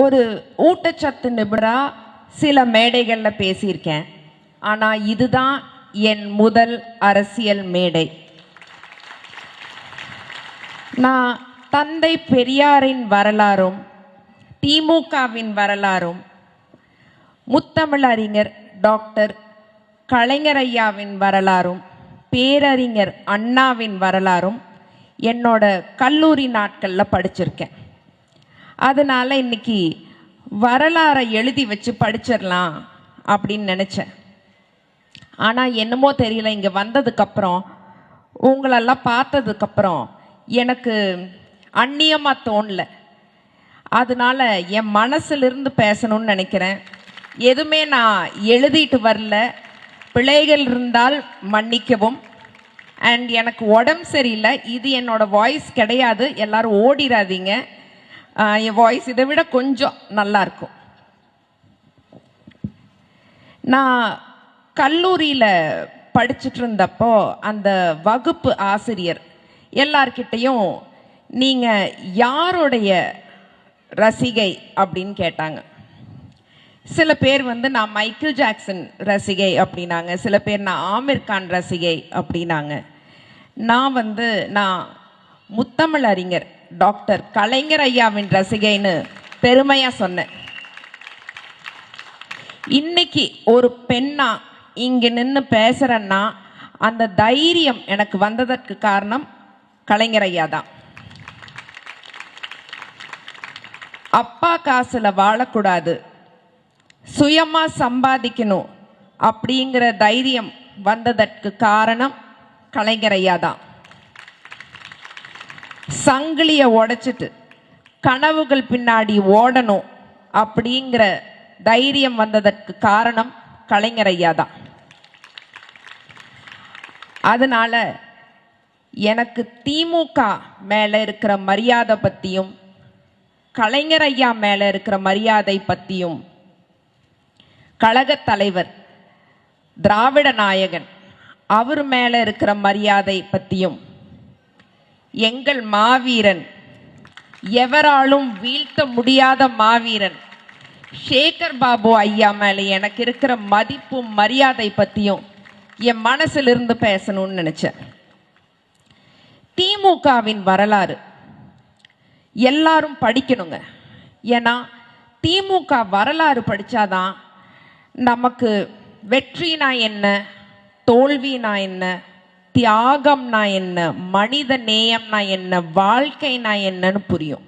ஒரு ஊட்டச்சத்து நிபுணரா சில மேடைகளில் பேசியிருக்கேன். ஆனால் இதுதான் என் முதல் அரசியல் மேடை. நான் தந்தை பெரியாரின் வரலாறும் திமுகவின் வரலாறும் முத்தமிழறிஞர் டாக்டர் கலைஞர் ஐயாவின் வரலாறும் பேரறிஞர் அண்ணாவின் வரலாறும் என்னோட கல்லூரி நாட்களில் படிச்சிருக்கேன். அதனால் இன்னைக்கு வரலாறை எழுதி வச்சு படிச்சிடலாம் அப்படின்னு நினச்சேன். ஆனால் என்னமோ தெரியல, இங்கே வந்ததுக்கப்புறம் உங்களெல்லாம் பார்த்ததுக்கப்புறம் எனக்கு அந்நியமாக தோணல. அதனால என் மனசிலிருந்து பேசணும்னு நினைக்கிறேன். எதுவுமே நான் எழுதிட்டு வரல. பிழைகள் இருந்தால் மன்னிக்கவும். அண்ட் எனக்கு உடம்பு சரியில்லை, இது என்னோட வாய்ஸ் கிடையாது, எல்லாரும் ஓடிடாதீங்க. என் வாய்ஸ் இதை விட கொஞ்சம் நல்லா இருக்கும். நான் கல்லூரியில் படிச்சுட்டு இருந்தப்போ அந்த வகுப்பு ஆசிரியர் எல்லார்கிட்டையும் நீங்கள் யாருடைய ரசிகை அப்படின்னு கேட்டாங்க. சில பேர் நான் மைக்கேல் ஜாக்சன் ரசிகை அப்படின்னாங்க, சில பேர் நான் ஆமிர் கான் ரசிகை அப்படின்னாங்க. நான் முத்தமிழறிஞர் டாக்டர் கலைஞர் ஐயாவின் ரசிகைன்னு பெருமையா சொன்னேன். இன்னைக்கு ஒரு பெண்ணா இங்க நின்று பேசுறேன்னா அந்த தைரியம் எனக்கு வந்ததற்கு காரணம் கலைஞர் ஐயா தான். அப்பா காசுல வாழக்கூடாது, சுயமா சம்பாதிக்கணும் அப்படிங்கிற தைரியம் வந்ததற்கு காரணம் கலைஞர் ஐயா தான். சங்கிலிய உடைச்சிட்டு கனவுகள் பின்னாடி ஓடணும் அப்படிங்கிற தைரியம் வந்ததற்கு காரணம் கலைஞர் ஐயா தான். அதனால எனக்கு திமுக மேல இருக்கிற மரியாதை பத்தியும் கலைஞர் ஐயா மேல இருக்கிற மரியாதை பத்தியும் கழக தலைவர் திராவிட நாயகன் அவர் மேல இருக்கிற மரியாதை பத்தியும் எங்கள் மாவீரன், எவராலும் வீழ்த்த முடியாத மாவீரன் சேகர் பாபு ஐயா மேல எனக்கு இருக்கிற மதிப்பும் மரியாதை பத்தியும் என் மனசிலிருந்து பேசணும்னு நினைச்சேன். திமுகவின் வரலாறு எல்லாரும் படிக்கணுங்க. ஏன்னா திமுக வரலாறு படிச்சாதான் நமக்கு வெற்றினா என்ன, தோல்வினா என்ன, தியாகம்னா என்ன, மனித நேயம்னா என்ன, வாழ்க்கைனா என்னன்னு புரியும்.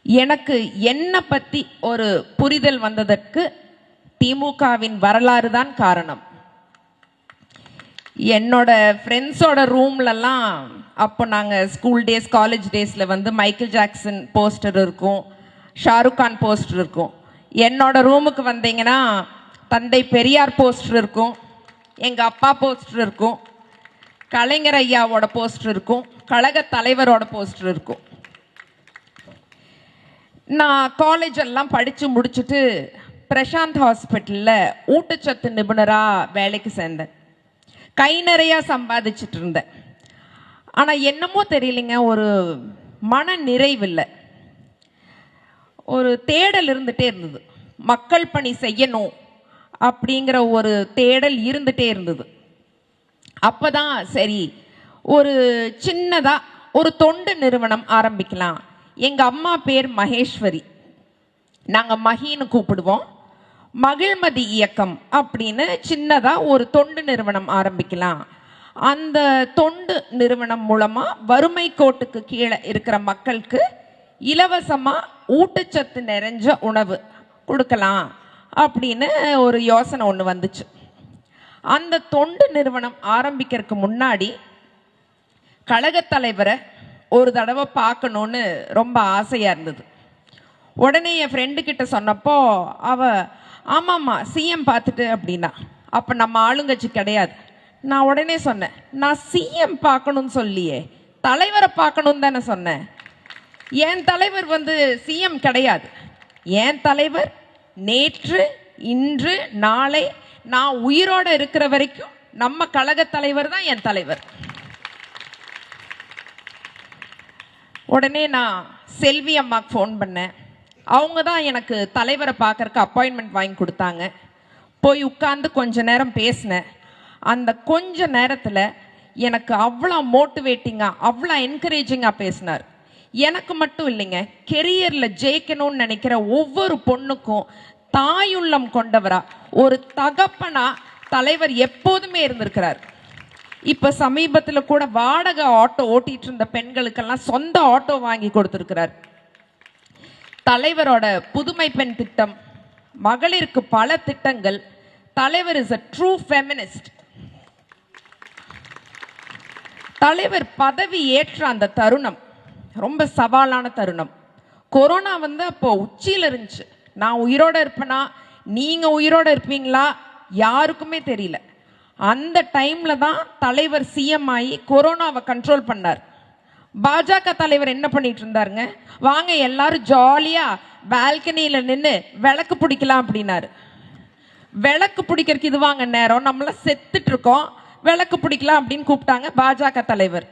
எனக்கு என்ன பத்தி ஒரு புரிதல் வந்ததற்கு திமுகவின் வரலாறு தான் காரணம். என்னோட ஃப்ரெண்ட்ஸோட ரூம்லலாம் அப்போ நாங்கள் ஸ்கூல் டேஸ் காலேஜ் டேஸில் மைக்கேல் ஜாக்சன் போஸ்டர் இருக்கும், ஷாருக் கான் போஸ்டர் இருக்கும். என்னோட ரூமுக்கு வந்தீங்கன்னா தந்தை பெரியார் போஸ்டர் இருக்கும், எங்கள் அப்பா போஸ்டர் இருக்கும், கலைஞர் ஐயாவோட போஸ்டர் இருக்கும், கழக தலைவரோட போஸ்டர் இருக்கும். நான் காலேஜ் எல்லாம் படித்து முடிச்சுட்டு பிரசாந்த் ஹாஸ்பிட்டலில் ஊட்டச்சத்து நிபுணராக வேலைக்கு சேர்ந்தேன். கை நிறையா சம்பாதிச்சுட்டு இருந்தேன். ஆனால் என்னமோ தெரியலைங்க, ஒரு மன நிறைவில்லை, ஒரு தேடல் இருந்துகிட்டே இருந்தது. மக்கள் பணி செய்யணும் அப்படிங்கிற ஒரு தேடல் இருந்துகிட்டே இருந்தது. அப்பதான் சரி ஒரு சின்னதா ஒரு தொண்டு நிறுவனம் ஆரம்பிக்கலாம். எங்க அம்மா பேர் மகேஸ்வரி, நாங்க மகின்னு கூப்பிடுவோம். மகிழ்மதி இயக்கம் அப்படின்னு சின்னதா ஒரு தொண்டு நிறுவனம் ஆரம்பிக்கலாம். அந்த தொண்டு நிறுவனம் மூலமா வறுமை கோட்டுக்கு கீழே இருக்கிற மக்களுக்கு இலவசமா ஊட்டச்சத்து நிறைஞ்ச உணவு கொடுக்கலாம் அப்படின்னு ஒரு யோசனை ஒன்று வந்துச்சு. அந்த தொண்டு நிறுவனம் ஆரம்பிக்கிறதுக்கு முன்னாடி கழக தலைவரை ஒரு தடவை பார்க்கணுன்னு ரொம்ப ஆசையாக இருந்தது. உடனே என் ஃப்ரெண்டு கிட்ட சொன்னப்போ அவ ஆமாம்மா சிஎம் பார்த்துட்டு அப்படின்னா, அப்போ நம்ம ஆளுங்கட்சி கிடையாது. நான் உடனே சொன்னேன், நான் சிஎம் பார்க்கணும்னு சொல்லியே தலைவரை பார்க்கணும்னு தானே சொன்னேன். என் தலைவர் சிஎம் கிடையாது. என் தலைவர் நேற்று, இன்று, நாளை, நான் உயிரோட இருக்கிற வரைக்கும் நம்ம கழக தலைவர் தான் என் தலைவர். உடனே நான் செல்வி அம்மாக்கு ஃபோன் பண்ணேன். அவங்க தான் எனக்கு தலைவரை பார்க்கறக்கு அப்பாயின்மெண்ட் வாங்கி கொடுத்தாங்க. போய் உட்கார்ந்து கொஞ்ச நேரம் பேசினேன். அந்த கொஞ்ச நேரத்தில் எனக்கு அவ்வளோ மோட்டிவேட்டிங்காக, அவ்வளோ என்கரேஜிங்காக பேசினார். எனக்கு மட்டும் இல்லைங்க, கெரியரில் ஜெயிக்கணும்னு நினைக்கிற ஒவ்வொரு பொண்ணுக்கும் தாயுள்ளம் கொண்டவரா, ஒரு தகப்பனா தலைவர் எப்போதுமே இருந்திருக்கிறார். இப்போ சமீபத்தில் கூட வாடகை ஆட்டோ ஓட்டிட்டு இருந்த பெண்களுக்கெல்லாம் சொந்த ஆட்டோ வாங்கி கொடுத்துருக்கிறார். தலைவரோட புதுமை பெண் திட்டம், மகளிருக்கு பல திட்டங்கள். தலைவர் இஸ் a true feminist. தலைவர் பதவி ஏற்ற அந்த தருணம் ரொம்ப சவாலான தருணம். கொரோனா வந்து அப்போ உச்சியில் இருந்துச்சு. நான் உயிரோட இருப்பேனா, நீங்க உயிரோட இருப்பீங்களா யாருக்குமே தெரியல. அந்த டைம்ல தான் தலைவர் சிஎம் ஆகி கொரோனாவை கண்ட்ரோல் பண்ணார். பாஜக தலைவர் என்ன பண்ணிட்டு இருந்தாருங்க, வாங்க எல்லாரும் ஜாலியா பால்கனியில நின்று விளக்கு பிடிக்கலாம் அப்படின்னாரு. விளக்கு பிடிக்கிறதுக்கு இது வாங்க நேரம், நம்மள செத்துட்டு இருக்கோம், விளக்கு பிடிக்கலாம் அப்படின்னு கூப்பிட்டாங்க பாஜக தலைவர்.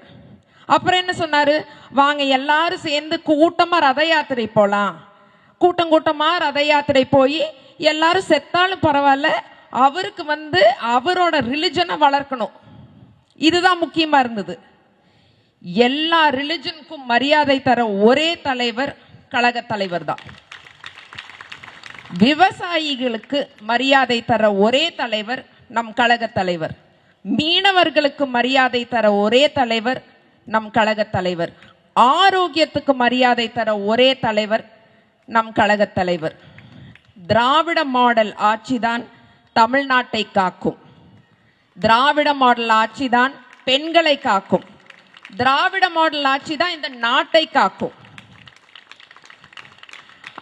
அப்புறம் என்ன சொன்னாரு, வாங்க எல்லாரும் சேர்ந்து கூட்டமா ரத யாத்திரை போலாம். கூட்டம் கூட்டமா ரத யாத்திரை போய் எல்லாரும் செத்தாலும் பரவாயில்ல, அவருக்கு வந்து அவரோட ரிலிஜனை வளர்க்கணும், இதுதான் முக்கியமா இருந்தது. எல்லா ரிலிஜனுக்கும் மரியாதை தர ஒரே தலைவர் கழக தலைவர் தான். விவசாயிகளுக்கு மரியாதை தர ஒரே தலைவர் நம் கழக தலைவர். மீனவர்களுக்கு மரியாதை தர ஒரே தலைவர் நம் கழக தலைவர். ஆரோக்கியத்துக்கு மரியாதை தர ஒரே தலைவர் நம் கழக தலைவர். திராவிட மாடல் ஆட்சிதான் தமிழ்நாட்டை காக்கும். திராவிட மாடல் ஆட்சிதான் பெண்களை காக்கும். திராவிட மாடல் ஆட்சி தான் இந்த நாட்டை காக்கும்.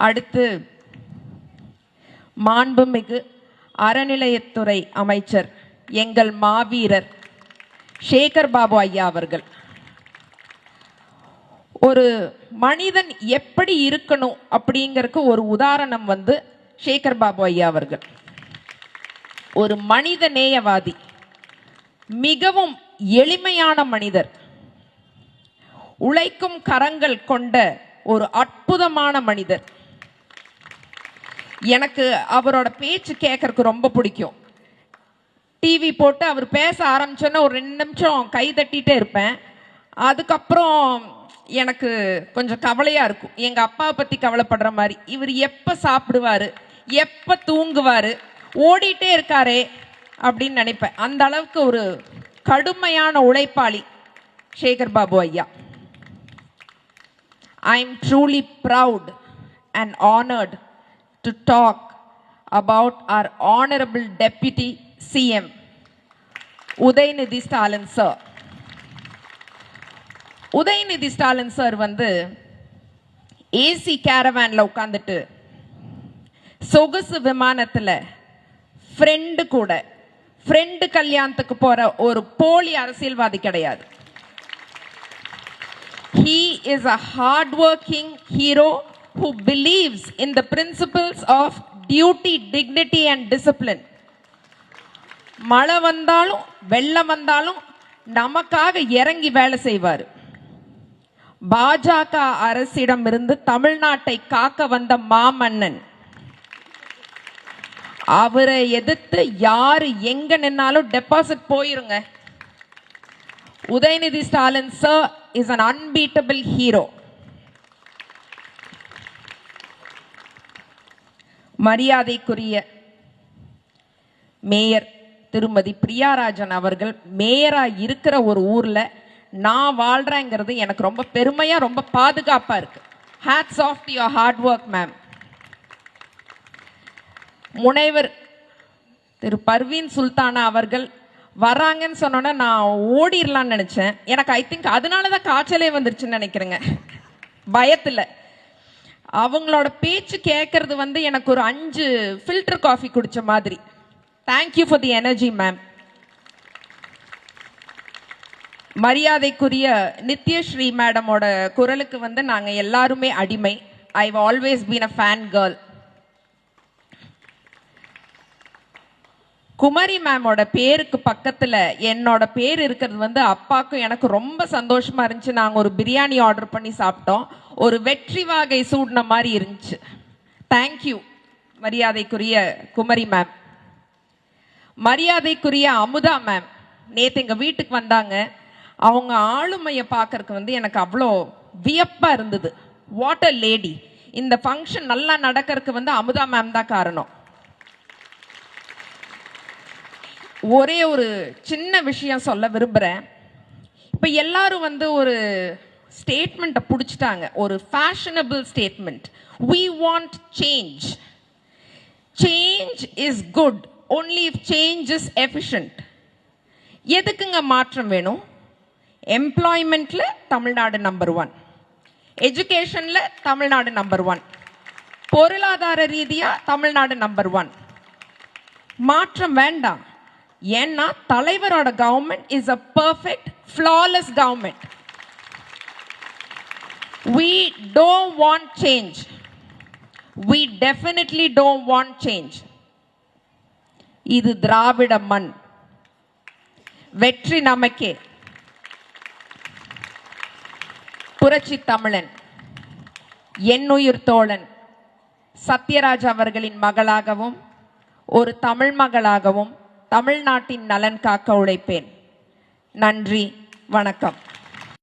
அடுத்து மாண்புமிகு அறநிலையத்துறை அமைச்சர் எங்கள் மாவீரர் சேகர் பாபு ஐயா அவர்கள். ஒரு மனிதன் எப்படி இருக்கணும் அப்படிங்கறதுக்கு ஒரு உதாரணம் வந்து சேகர் பாபு ஐயா அவர்கள். ஒரு மனித நேயவாதி, மிகவும் எளிமையான மனிதர், உழைக்கும் கரங்கள் கொண்ட ஒரு அற்புதமான மனிதர். எனக்கு அவரோட பேச்சு கேட்கறதுக்கு ரொம்ப பிடிக்கும். டிவி போட்டு அவர் பேச ஆரம்பிச்சோன்னா ஒரு 2 நிமிஷம் கை தட்டிகிட்டே இருப்பேன். அதுக்கப்புறம் எனக்கு கொஞ்சம் கவலையா இருக்கும், எங்க அப்பாவை பத்தி கவலைப்படுற மாதிரி. இவர் எப்ப சாப்பிடுவாரு, எப்ப தூங்குவாரு, ஓடிட்டே இருக்காரே அப்படின்னு நினைப்பேன். அந்த அளவுக்கு ஒரு கடுமையான உழைப்பாளி சேகர் பாபு ஐயா. I am truly proud and honored to talk about our honorable Deputy CM, Udayanidhi Stalin sir. Udhayanidhi Stalin sir வந்து ஏசி கேரவேன்ல உட்காந்துட்டு சொகுசு விமானத்துல ஃப்ரெண்டு கூட, ஃப்ரெண்டு கல்யாணத்துக்கு போற ஒரு போலி அரசியல்வாதி கிடையாது. He is a hardworking hero who believes in the principles of duty, dignity and discipline. மழை வந்தாலும் வெள்ளம் வந்தாலும் நமக்காக இறங்கி வேலை செய்வார். பாஜக அரசிடம் இருந்து தமிழ்நாட்டை காக்க வந்த மாமன்னன். அவரை எதிர்த்து யாரு எங்க நின்னாலும் டெபாசிட் போயிருங்க. Udhayanidhi Stalin sir is an unbeatable hero. மரியாதைக்குரிய மேயர் திருமதி பிரியாராஜன் அவர்கள் மேயரா இருக்கிற ஒரு ஊர்ல நான் வாழ்றேங்கிறது எனக்கு ரொம்ப பெருமையா, ரொம்ப பாதுகாப்பா இருக்கு. Hats off to your hard work ma'am. முனைவர் திரு பர்வீன் சுல்தானா அவர்கள் வராங்கன்னு சொன்னோன்னா நான் ஓடிடலான்னு நினைச்சேன். எனக்கு ஐ திங்க் அதனாலதான் காய்ச்சலே வந்துருச்சுன்னு நினைக்கிறேங்க, பயத்துல. அவங்களோட பேச்சு கேட்கறது வந்து எனக்கு ஒரு 5 ஃபில்டர் காஃபி குடிச்ச மாதிரி. Thank you for the energy ma'am. மரியாதைக்குரிய நித்யஸ்ரீ மேடமோட குரலுக்கு வந்து நாங்க எல்லாருமே அடிமை. I've always been a fan girl. Kumari மேமோட பேருக்கு பக்கத்துல என்னோட பேர் இருக்கிறது வந்து அப்பாக்கும் எனக்கு ரொம்ப சந்தோஷமா இருந்துச்சு. நாங்க ஒரு பிரியாணி ஆர்டர் பண்ணி சாப்பிட்டோம். ஒரு வெற்றி வாகை சூடின மாதிரி இருந்துச்சு. தேங்க்யூ மரியாதைக்குரிய குமரி மேம். மரியாதைக்குரிய அமுதா மேம் நேற்று எங்கள் வீட்டுக்கு வந்தாங்க. அவங்க ஆளுமையை பார்க்கறதுக்கு எனக்கு அவ்வளோ வியப்பாக இருந்தது. What a lady. இந்த ஃபங்க்ஷன் நல்லா நடக்கிறதுக்கு அமுதா மேம் தான் காரணம். ஒரே ஒரு சின்ன விஷயம் சொல்ல விரும்புகிறேன். இப்போ எல்லாரும் ஒரு ஸ்டேட்மெண்ட்டை பிடிச்சிட்டாங்க, ஒரு fashionable statement. We want change. Change is good only if change is efficient. எதுக்குங்க மாற்றம் வேணும்? எம்ப்ளாய்மெண்ட்ல தமிழ்நாடு நம்பர் 1, எஜுகேஷன்ல தமிழ்நாடு நம்பர் 1, பொருளாதார ரீதியா தமிழ்நாடு நம்பர் 1. மாற்றம் வேண்டாம். ஏன்னா தலைவரோட government is a perfect flawless government. We don't want change. We definitely don't want change. இது திராவிட மண். வெற்றி நமக்கே. புரட்சி தமிழன் என்னுயிர் தோழன் சத்யராஜ் அவர்களின் மகளாகவும் ஒரு தமிழ் மகளாகவும் தமிழ்நாட்டின் நலன் காக்க உழைப்பேன். நன்றி, வணக்கம்.